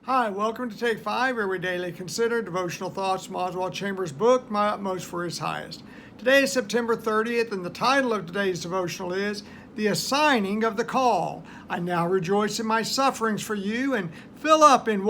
Hi, welcome to Take 5, where we daily consider devotional thoughts from Oswald Chambers' book, My Utmost for His Highest. Today is September 30th, and the title of today's devotional is The Assigning of the Call. I now rejoice in my sufferings for you, and fill up in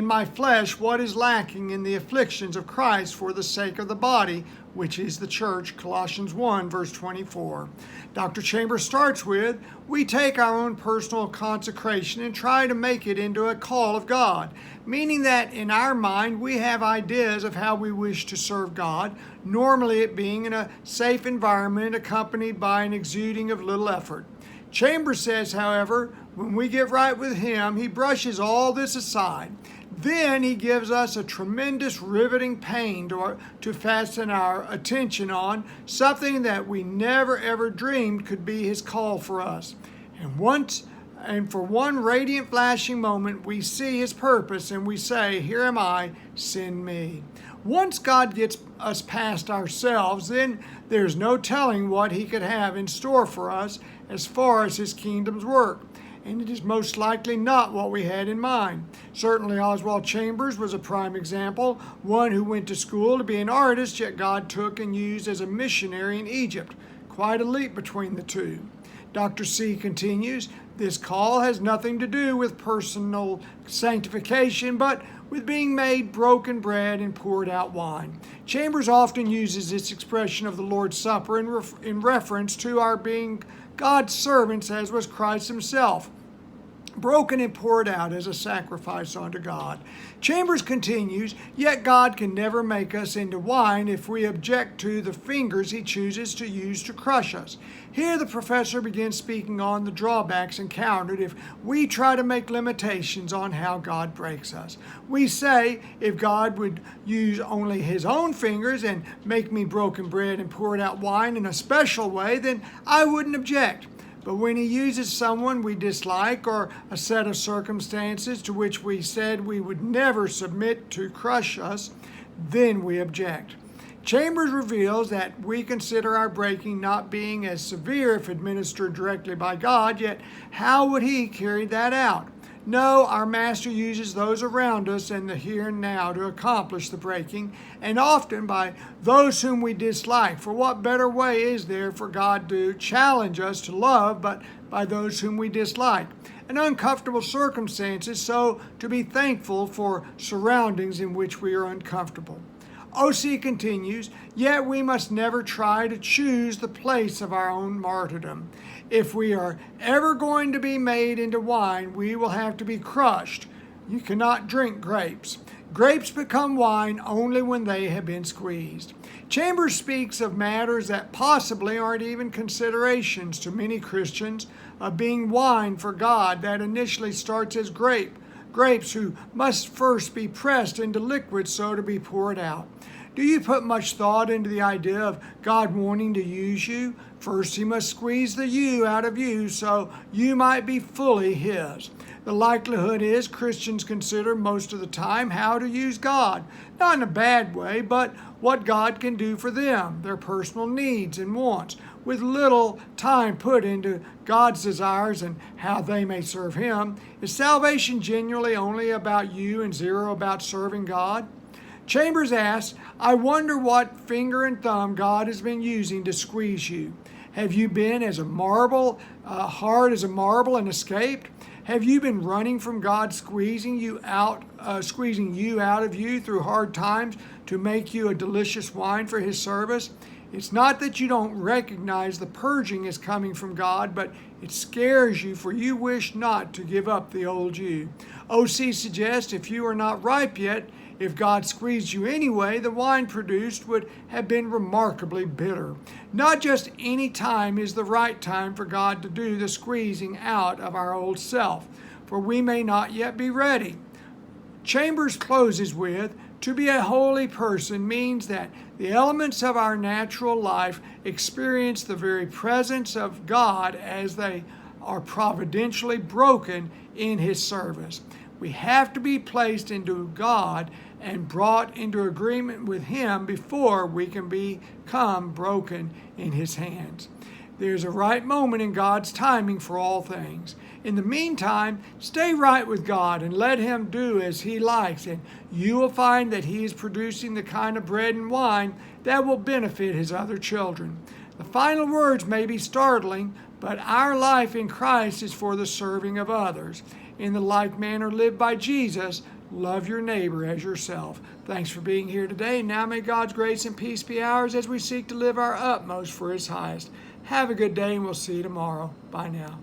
my flesh what is lacking in the afflictions of Christ for the sake of the body, which is the church, Colossians 1, verse 24. Dr. Chambers starts with, we take our own personal consecration and try to make it into a call of God, meaning that in our mind we have ideas of how we wish to serve God, normally it being in a safe environment accompanied by an exuding of little effort. Chambers says, however, when we get right with Him, He brushes all this aside. Then He gives us a tremendous riveting pain to fasten our attention on, something that we never ever dreamed could be His call for us. And for one radiant flashing moment, we see His purpose and we say, here am I, send me. Once God gets us past ourselves, then there's no telling what He could have in store for us as far as His kingdom's work. And it is most likely not what we had in mind. Certainly Oswald Chambers was a prime example, one who went to school to be an artist, yet God took and used as a missionary in Egypt. Quite a leap between the two. Dr. C continues, this call has nothing to do with personal sanctification, but with being made broken bread and poured out wine. Chambers often uses this expression of the Lord's Supper in reference to our being God's servants, as was Christ Himself, broken and poured out as a sacrifice unto God. Chambers continues, yet God can never make us into wine if we object to the fingers He chooses to use to crush us. Here the professor begins speaking on the drawbacks encountered if we try to make limitations on how God breaks us. We say, if God would use only His own fingers and make me broken bread and poured out wine in a special way, then I wouldn't object. But when He uses someone we dislike or a set of circumstances to which we said we would never submit to crush us, then we object. Chambers reveals that we consider our breaking not being as severe if administered directly by God, yet how would He carry that out? No, our Master uses those around us in the here and now to accomplish the breaking, and often by those whom we dislike. For what better way is there for God to challenge us to love but by those whom we dislike? And uncomfortable circumstances, so to be thankful for surroundings in which we are uncomfortable. O.C. continues, yet we must never try to choose the place of our own martyrdom. If we are ever going to be made into wine, we will have to be crushed. You cannot drink grapes. Grapes become wine only when they have been squeezed. Chambers speaks of matters that possibly aren't even considerations to many Christians of being wine for God that initially starts as grapes who must first be pressed into liquid so to be poured out. Do you put much thought into the idea of God wanting to use you? First, He must squeeze the you out of you so you might be fully His. The likelihood is Christians consider most of the time how to use God, not in a bad way, but what God can do for them, their personal needs and wants, with little time put into God's desires and how they may serve Him. Is salvation genuinely only about you and zero about serving God? Chambers asks, I wonder what finger and thumb God has been using to squeeze you. Have you been as a marble, hard as a marble and escaped? Have you been running from God squeezing you out of you through hard times to make you a delicious wine for His service? It's not that you don't recognize the purging is coming from God, but it scares you, for you wish not to give up the old you. O.C. suggests if you are not ripe yet, if God squeezed you anyway, the wine produced would have been remarkably bitter. Not just any time is the right time for God to do the squeezing out of our old self, for we may not yet be ready. Chambers closes with, to be a holy person means that the elements of our natural life experience the very presence of God as they are providentially broken in His service. We have to be placed into God and brought into agreement with Him before we can become broken in His hands. There's a right moment in God's timing for all things. In the meantime, stay right with God and let Him do as He likes, and you will find that He is producing the kind of bread and wine that will benefit His other children. The final words may be startling, but our life in Christ is for the serving of others. In the like manner, live by Jesus. Love your neighbor as yourself. Thanks for being here today. Now may God's grace and peace be ours as we seek to live our utmost for His highest. Have a good day, and we'll see you tomorrow. Bye now.